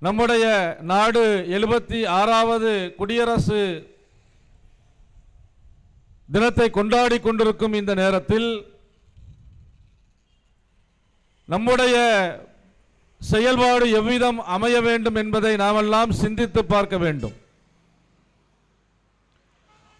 நம்முடைய நாடு 76வது குடியரசு தினத்தை கொண்டாடி கொண்டிருக்கும் இந்த நேரத்தில் நம்முடைய செயல்பாடு எவ்விதம் அமைய வேண்டும் என்பதை நாமெல்லாம் சிந்தித்து பார்க்க வேண்டும்.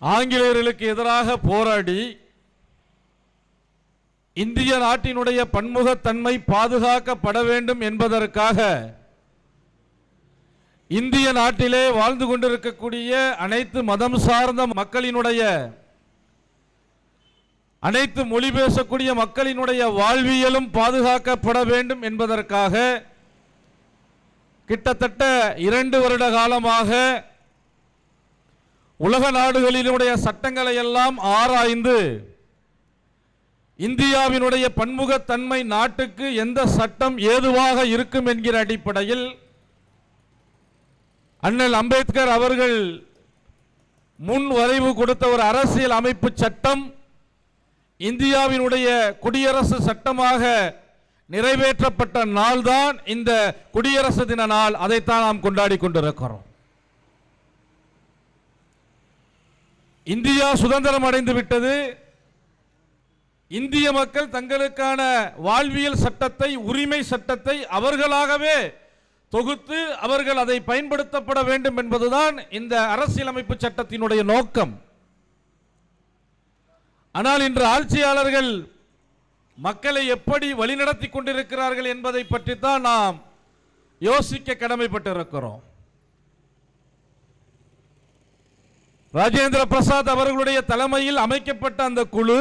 ஆங்கிலேயர்களுக்கு எதிராக போராடி இந்திய நாட்டினுடைய பன்முகத்தன்மை பாதுகாக்கப்பட வேண்டும் என்பதற்காக இந்திய நாட்டிலே வாழ்ந்து கொண்டிருக்கக்கூடிய அனைத்து மதம் சார்ந்த மக்களினுடைய, அனைத்து மொழி பேசக்கூடிய மக்களினுடைய வாழ்வியலும் பாதுகாக்கப்பட வேண்டும் என்பதற்காக கிட்டத்தட்ட 2 வருட காலமாக உலக நாடுகளினுடைய சட்டங்களை எல்லாம் ஆராய்ந்து இந்தியாவினுடைய பன்முகத்தன்மை நாட்டுக்கு எந்த சட்டம் ஏதுவாக இருக்கும் என்கிற அடிப்படையில் அண்ணல் அம்பேத்கர் அவர்கள் முன் வரைவு கொடுத்த ஒரு அரசியல் அமைப்பு சட்டம் இந்தியாவினுடைய குடியரசு சட்டமாக நிறைவேற்றப்பட்ட நாள்தான் இந்த குடியரசு தின நாள். அதைத்தான் நாம் கொண்டாடி கொண்டிருக்கிறோம். இந்தியா சுதந்திரம் அடைந்து விட்டது. இந்திய மக்கள் தங்களுக்கான வாழ்வியல் சட்டத்தை, உரிமை சட்டத்தை அவர்களாகவே தொகுத்து அவர்கள் அதை பயன்படுத்தப்பட வேண்டும் என்பதுதான் இந்த அரசியலமைப்பு சட்டத்தினுடைய நோக்கம். ஆனால் இன்று ஆட்சியாளர்கள் மக்களை எப்படி வழிநடத்தி கொண்டிருக்கிறார்கள் என்பதை பற்றி தான் நாம் யோசிக்க கடமைப்பட்டிருக்கிறோம். ராஜேந்திர பிரசாத் அவர்களுடைய தலைமையில் அமைக்கப்பட்ட அந்த குழு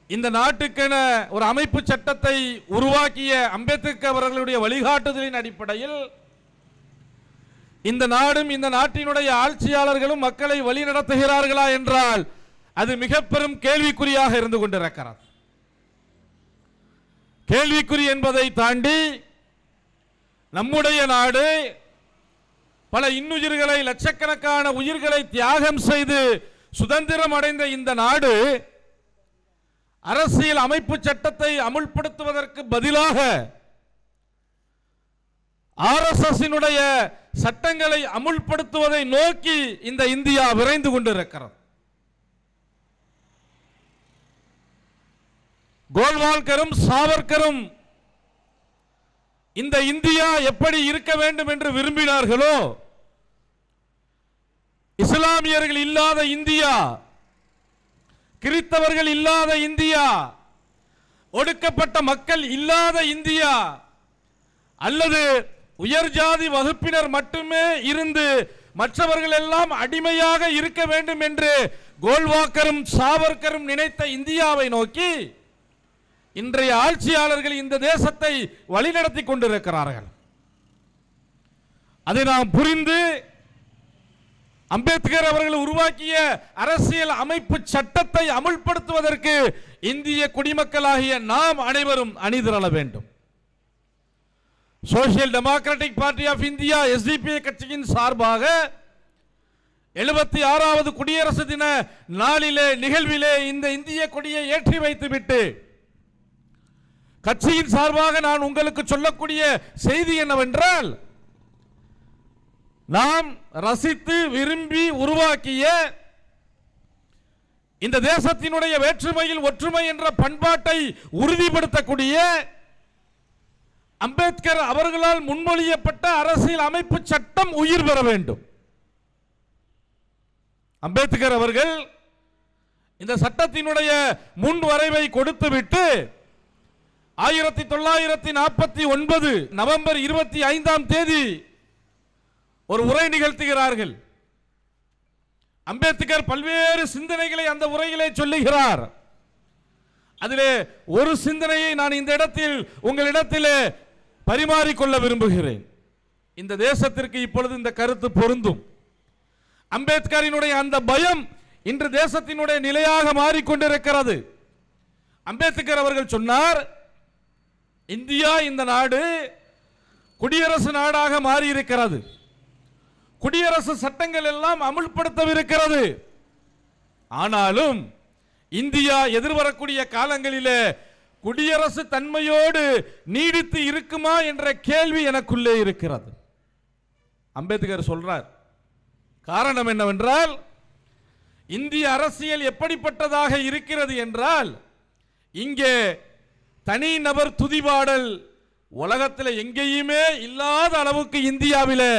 இந்த நாட்டுக்கென ஒரு அமைப்பு சட்டத்தை உருவாக்கிய அம்பேத்கர் அவர்களுடைய வழிகாட்டுதலின் அடிப்படையில் இந்த நாடும் இந்த நாட்டினுடைய ஆட்சியாளர்களும் மக்களை வழிநடத்துகிறார்களா என்றால் அது மிக பெரும் கேள்விக்குறியாக இருந்து கொண்டிருக்கிறது. கேள்விக்குறி என்பதை தாண்டி நம்முடைய நாடு பல இன்னுயிர்களை, லட்சக்கணக்கான உயிர்களை தியாகம் செய்து சுதந்திரம் அடைந்த இந்த நாடு அரசியல் அமைப்பு சட்டத்தை அமுல்படுத்துவதற்கு பதிலாக ஆர்எஸ்எஸ் சட்டங்களை அமுல்படுத்துவதை நோக்கி இந்த இந்தியா விரைந்து கொண்டிருக்கிறது. கோல்வால்கரும் சாவர்கரும் இந்த இந்தியா எப்படி இருக்க வேண்டும் என்று விரும்பினார்களோ, இஸ்லாமியர்கள் இல்லாத இந்தியா, கிறிஸ்தவர்கள் இல்லாத இந்தியா, ஒடுக்கப்பட்ட மக்கள் இல்லாத இந்தியா, அல்லது உயர் ஜாதி வகுப்பினர் மட்டுமே இருந்து மற்றவர்கள் எல்லாம் அடிமையாக இருக்க வேண்டும் என்று கோல்வாக்கரும் சாவர்கரும் நினைத்த இந்தியாவை நோக்கி இன்றைய ஆட்சியாளர்கள் இந்த தேசத்தை வழிநடத்தி கொண்டிருக்கிறார்கள். அதை நாம் புரிந்து அம்பேத்கர் அவர்கள் உருவாக்கிய அரசியல் அமைப்பு சட்டத்தை அமுல்படுத்துவதற்கு இந்திய குடிமக்களாகிய நாம் அனைவரும் அணிதிரள வேண்டும். Social Democratic Party of India SDP கட்சியின் சார்பாக 76வது குடியரசு தின நாளிலே நிகழ்விலே இந்த இந்திய கொடியை ஏற்றி வைத்துவிட்டு கட்சியின் சார்பாக நான் உங்களுக்கு சொல்லக்கூடிய செய்தி என்னவென்றால், நாம் ரசித்து விரும்பி உருவாக்கிய இந்த தேசத்தினுடைய வேற்றுமையில் ஒற்றுமை என்ற பண்பாட்டை உறுதிப்படுத்தக்கூடிய அம்பேத்கர் அவர்களால் முன்மொழியப்பட்ட அரசியல் அமைப்பு சட்டம் உயிர் பெற வேண்டும். அம்பேத்கர் அவர்கள் இந்த சட்டத்தினுடைய முன் வரைவை கொடுத்துவிட்டு 1949 நவம்பர் 25ஆம் தேதி ஒரு உரை நிகழ்த்துகிறார்கள். அம்பேத்கர் பல்வேறு சிந்தனைகளை அந்த உரையிலே சொல்லுகிறார். அதிலே ஒரு சிந்தனையை நான் இந்த இடத்தில் உங்களிடத்திலே பரிமாறிக்கொள்ள விரும்புகிறேன். இந்த தேசத்திற்கு இப்பொழுது இந்த கருத்து பொருந்தும். அம்பேத்கரினுடைய அந்த பயம் இன்று தேசத்தினுடைய நிலையாக மாறிக்கொண்டிருக்கிறது. அம்பேத்கர் அவர்கள் சொன்னார், இந்தியா, இந்த நாடு குடியரசு நாடாக மாறி இருக்கிறது. குடியரசு சட்டங்கள் எல்லாம் அமுல்படுத்தவிருக்கிறது. ஆனாலும் இந்தியா எதிர்வரக்கூடிய காலங்களிலே குடியரசு தன்மையோடு நீடித்து இருக்குமா என்ற கேள்வி எனக்குள்ளே இருக்கிறது. அம்பேத்கர் சொல்றார், காரணம் என்னவென்றால் இந்திய அரசியல் எப்படிப்பட்டதாக இருக்கிறது என்றால் இங்கே தனிநபர் துதிபாடல் உலகத்தில் எங்கேயுமே இல்லாத அளவுக்கு இந்தியாவில்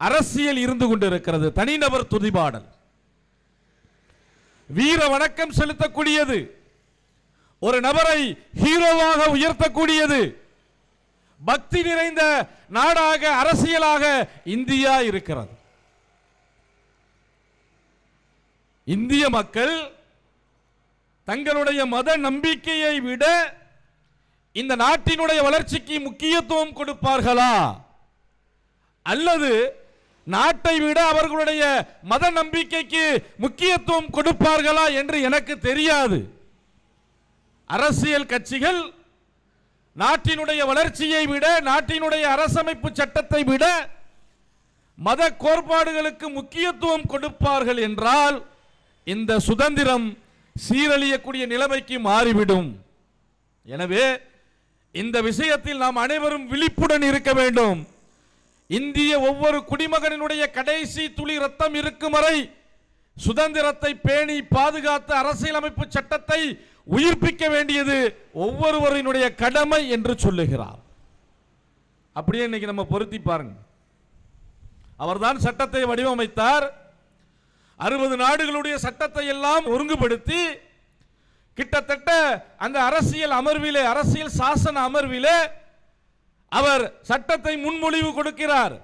அரசியல் இருந்து கொண்டிருக்கிறது. தனிநபர் துதிபாடல் வீர வணக்கம் செலுத்தக்கூடியது, ஒரு நபரை ஹீரோவாக உயர்த்தக்கூடியது, பக்தி நிறைந்த நாடாக அரசியலாக இந்தியா இருக்கிறது. இந்திய மக்கள் தங்களுடைய மத நம்பிக்கையை விட இந்த நாட்டினுடைய வளர்ச்சிக்கு முக்கியத்துவம் கொடுப்பார்களா அல்லது நாட்டை விட அவர்களுடைய மத நம்பிக்கைக்கு முக்கியத்துவம் கொடுப்பார்களா என்று எனக்கு தெரியாது. அரசியல் கட்சிகள் நாட்டினுடைய வளர்ச்சியை விட, நாட்டினுடைய அரசமைப்பு சட்டத்தை விட மத கோட்பாடுகளுக்கு முக்கியத்துவம் கொடுப்பார்கள் என்றால் இந்த சுதந்திரம் சீரழியக்கூடிய நிலைமைக்கு மாறிவிடும். எனவே இந்த விஷயத்தில் நாம் அனைவரும் விழிப்புடன் இருக்க வேண்டும். இந்திய ஒவ்வொரு குடிமகனினுடைய கடைசி துளி ரத்தம் இருக்கும் வரை சுதந்திரத்தை பேணி பாதுகாத்த அரசியலமைப்பு சட்டத்தை உயிர்ப்பிக்க வேண்டியது ஒவ்வொருவரினுடைய கடமை என்று சொல்லுகிறார். அப்படியே இன்னைக்கு நம்ம பொருத்தி பாருங்க. அவர்தான் சட்டத்தை வடிவமைத்தார். 60 நாடுகளுடைய சட்டத்தை எல்லாம் ஒருங்குபடுத்தி கிட்டத்தட்ட அந்த அரசியல் அமர்விலே, அரசியல் சாசன அமர்விலே அவர் சட்டத்தை முன்மொழிவு கொடுக்கிறார்.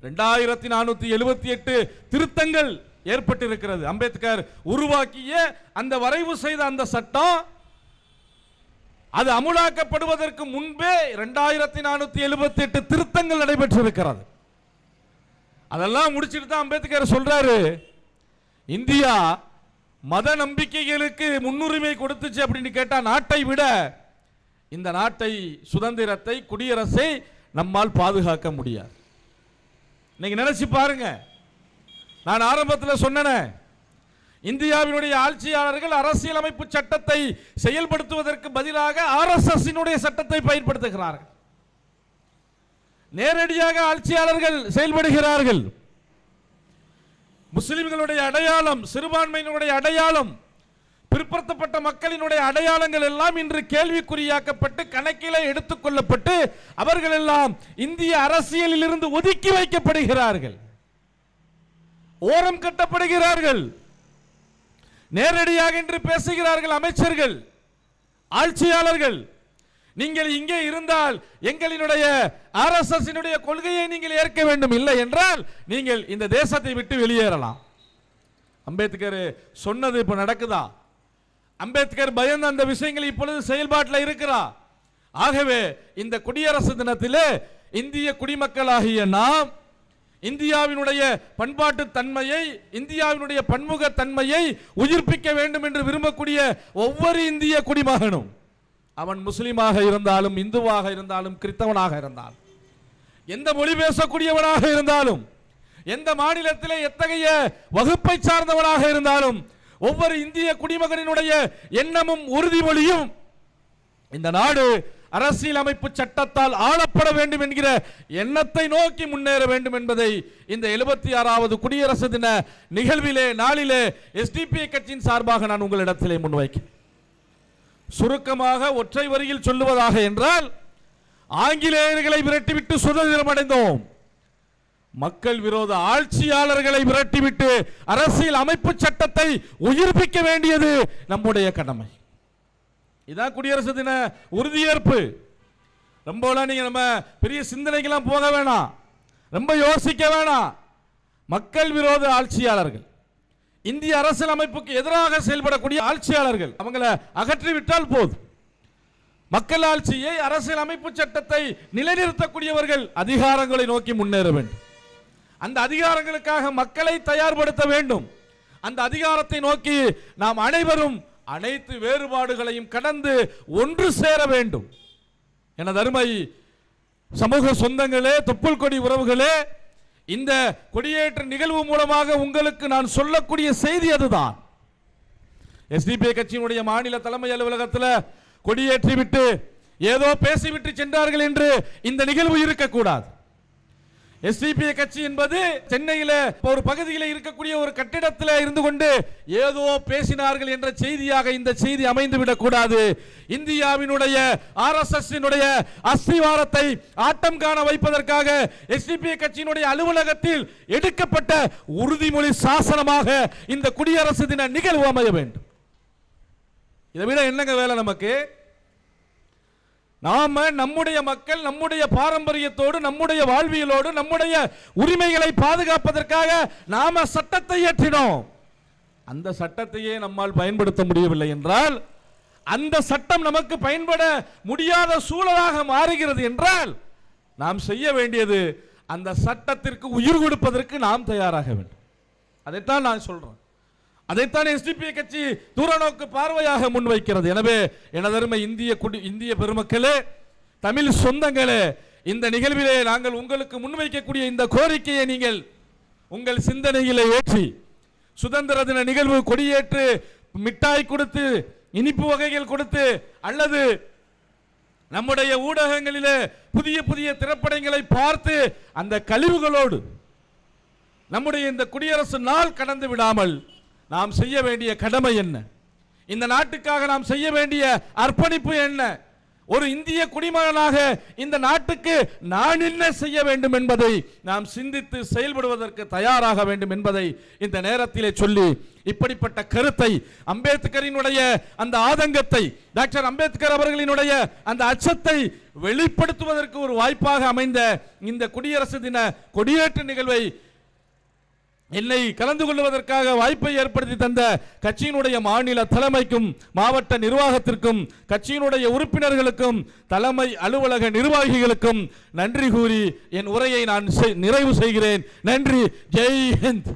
2478 திருத்தங்கள் ஏற்பட்டிருக்கிறது. அம்பேத்கர் உருவாக்கிய அந்த வரைவு செய்த அந்த சட்டம் அது அமுலாக்கப்படுவதற்கு முன்பே 2478 திருத்தங்கள் நடைபெற்றிருக்கிறது. அதெல்லாம் முடிச்சிட்டு தான் அம்பேத்கர் சொல்றாரு, இந்தியா மத நம்பிக்கைகளுக்கு முன்னுரிமை கொடுத்துச்சு அப்படின்னு கேட்டா நாட்டை விட இந்த நாட்டை, சுதந்திரத்தை, குடியரசை நம்மால் பாதுகாக்க முடியாது. இன்னைக்கு நினைச்சு பாருங்க, நான் ஆரம்பத்தில் சொன்னேன், இந்தியாவினுடைய ஆட்சியாளர்கள் அரசியலமைப்பு சட்டத்தை செயல்படுத்துவதற்கு பதிலாக ஆர்எஸ்எஸ் சட்டத்தை பயன்படுத்துகிறார்கள். நேரடியாக ஆட்சியாளர்கள் செயல்படுகிறார்கள். முஸ்லிம்களுடைய அடையாளம், சிறுபான்மையினுடைய அடையாளம், பிற்படுத்தப்பட்ட மக்களினுடைய அடையாளங்கள் எல்லாம் இன்று கேள்விக்குறியாக்கப்பட்டு கணக்கிலே எடுத்துக் கொள்ளப்பட்டு அவர்கள் எல்லாம் இந்திய அரசியலில் இருந்து ஒதுக்கி வைக்கப்படுகிறார்கள், ஓரம் கட்டப்படுகிறார்கள். நேரடியாக இன்று பேசுகிறார்கள் அமைச்சர்கள், ஆட்சியாளர்கள், நீங்கள் இங்கே இருந்தால் எங்களினுடைய ஆர்எஸ்எஸ் கொள்கையை நீங்கள் ஏற்க வேண்டும், இல்லை என்றால் நீங்கள் இந்த தேசத்தை விட்டு வெளியேறலாம். அம்பேத்கர் சொன்னது இப்ப நடக்குதா? அம்பேத்கர் பயந்த அந்த விஷயங்கள் இப்பொழுது செயல்பாட்டில் இருக்கிறா. ஆகவே இந்த குடியரசு தினத்திலே இந்திய குடிமக்களாகிய நாம் இந்தியாவினுடைய பண்பாட்டு தன்மையை, இந்தியாவினுடைய பன்முக தன்மையை உயிர்ப்பிக்க வேண்டும் என்று விரும்பக்கூடிய ஒவ்வொரு இந்திய குடிமகனும், அவன் முஸ்லிமாக இருந்தாலும், இந்துவாக இருந்தாலும், கிறிஸ்தவனாக இருந்தாலும், எந்த மொழி பேசக்கூடியவனாக இருந்தாலும், எந்த மாநிலத்திலே எத்தகைய வகுப்பை சார்ந்தவனாக இருந்தாலும், ஒவ்வொரு இந்திய குடிமகனினுடைய எண்ணமும் உறுதிமொழியும் இந்த நாடு அரசியலமைப்பு சட்டத்தால் ஆளப்பட வேண்டும் என்கிற எண்ணத்தை நோக்கி முன்னேற வேண்டும் என்பதை இந்த 76வது குடியரசு தின நிகழ்விலே, நாளிலே எஸ்டிபிஐ கட்சியின் சார்பாக நான் உங்களிடத்திலே முன்வைக்கிறேன். சுருக்கமாக ஒற்றை வரியில் சொல்லுவதாக என்றால், ஆங்கிலேயர்களை விரட்டிவிட்டு சுதந்திரம் அடைந்தோம், மக்கள் விரோத ஆட்சியாளர்களை விரட்டிவிட்டு அரசியல் அமைப்பு சட்டத்தை உயிர்ப்பிக்க வேண்டியது நம்முடைய கடமை. இதான் குடியரசு தின உறுதியேற்பு. ரொம்ப நீங்க நம்ம பெரிய சிந்தனைக்கெல்லாம் போக வேணாம், ரொம்ப யோசிக்க வேணாம். மக்கள் விரோத ஆட்சியாளர்கள், இந்திய அரசியல் அமைப்புக்கு எதிராக செயல்படக்கூடிய ஆட்சியாளர்கள், அவங்களை அகற்றிவிட்டால் போதும். மக்கள் ஆட்சியை, அரசியல் அமைப்பு சட்டத்தை நிலைநிறுத்தக்கூடியவர்கள் அதிகாரங்களை நோக்கி முன்னேற வேண்டும். அந்த அதிகாரங்களுக்காக மக்களை தயார்படுத்த வேண்டும். அந்த அதிகாரத்தை நோக்கி நாம் அனைவரும் அனைத்து வேறுபாடுகளையும் கடந்து ஒன்று சேர வேண்டும். எனது அருமை சமூக சொந்தங்களே, தொப்புள் கொடி உறவுகளே, இந்த கொடியேற்ற நிகழ்வு மூலமாக உங்களுக்கு நான் சொல்லக்கூடிய செய்தி அதுதான். எஸ்டிபிஐ கட்சியினுடைய மாநில தலைமை அலுவலகத்தில் கொடியேற்றிவிட்டு ஏதோ பேசிவிட்டு சென்றார்கள் என்று இந்த நிகழ்வு இருக்கக்கூடாது. எஸ்டிபிஐ கட்சி என்பது சென்னையில் ஒரு பகுதியில் இருக்கக்கூடிய ஒரு கட்டிடத்தில் இருந்து கொண்டு ஏதோ பேசினார்கள் என்ற செய்தியாக இந்த செய்தி அமைந்துவிடக் கூடாது. இந்தியாவினுடைய RSS அஸ்திவாரத்தை ஆட்டம் காண வைப்பதற்காக எஸ்டிபிஐ கட்சியினுடைய அலுவலகத்தில் எடுக்கப்பட்ட உறுதிமொழி சாசனமாக இந்த குடியரசு தின நிகழ்வு அமைய வேண்டும். இதை விட என்னங்க வேலை நமக்கு? நாம நம்முடைய மக்கள் நம்முடைய பாரம்பரியத்தோடு நம்முடைய வாழ்வியலோடு நம்முடைய உரிமைகளை பாதுகாப்பதற்காக நாம சட்டத்தை இயற்றினோம். அந்த சட்டத்தையே நம்மால் பயன்படுத்த முடியவில்லை என்றால், அந்த சட்டம் நமக்கு பயன்பட முடியாத சூழலாக மாறுகிறது என்றால், நாம் செய்ய வேண்டியது அந்த சட்டத்திற்கு உயிர் கொடுப்பதற்கு நாம் தயாராக வேண்டும். அதைத்தான் நான் சொல்றேன். அதைத்தான் எஸ்டிபிஐ கட்சி தூரநோக்கு பார்வையாக முன்வைக்கிறது. எனவே எனதருமை இந்திய பெருமக்களே, தமிழ் சொந்தங்களே, இந்த நிகழ்விலே நாங்கள் உங்களுக்கு முன்வைக்கக்கூடிய இந்த கோரிக்கையை நீங்கள் உங்கள் சிந்தனையிலே ஏற்றி சுதந்திர தின நிகழ்வு கொடியேற்று மிட்டாய் கொடுத்து இனிப்பு வகைகள் கொடுத்து அல்லது நம்முடைய ஊடகங்களிலே புதிய புதிய திரைப்படங்களை பார்த்து அந்த கழிவுகளோடு நம்முடைய இந்த குடியரசு நாள் கடந்து விடாமல் நாம் செய்ய வேண்டிய கடமை என்ன? இந்த நாட்டுக்காக நாம் செய்ய வேண்டிய அர்ப்பணிப்பு என்ன? ஒரு இந்திய குடிமகனாக இந்த நாட்டுக்கு நான் என்ன செய்ய வேண்டும் என்பதை நாம் சிந்தித்து செயல்படுவதற்கு தயாராக வேண்டும் என்பதை இந்த நேரத்திலே சொல்லி, இப்படிப்பட்ட கருத்தை அம்பேத்கரினுடைய அந்த ஆதங்கத்தை, டாக்டர் அம்பேத்கர் அவர்களினுடைய அந்த அச்சத்தை வெளிப்படுத்துவதற்கு ஒரு வாய்ப்பாக அமைந்த இந்த குடியரசு தின கொடியேற்று நிகழ்வை என்னை கலந்து கொள்வதற்காக வாய்ப்பை ஏற்படுத்தி தந்த கட்சியினுடைய மாநில தலைமைக்கும் மாவட்ட நிர்வாகத்திற்கும் கட்சியினுடைய உறுப்பினர்களுக்கும் தலைமை அலுவலக நிர்வாகிகளுக்கும் நன்றி கூறி என் உரையை நான் நிறைவு செய்கிறேன். நன்றி. ஜெய் ஹிந்த்.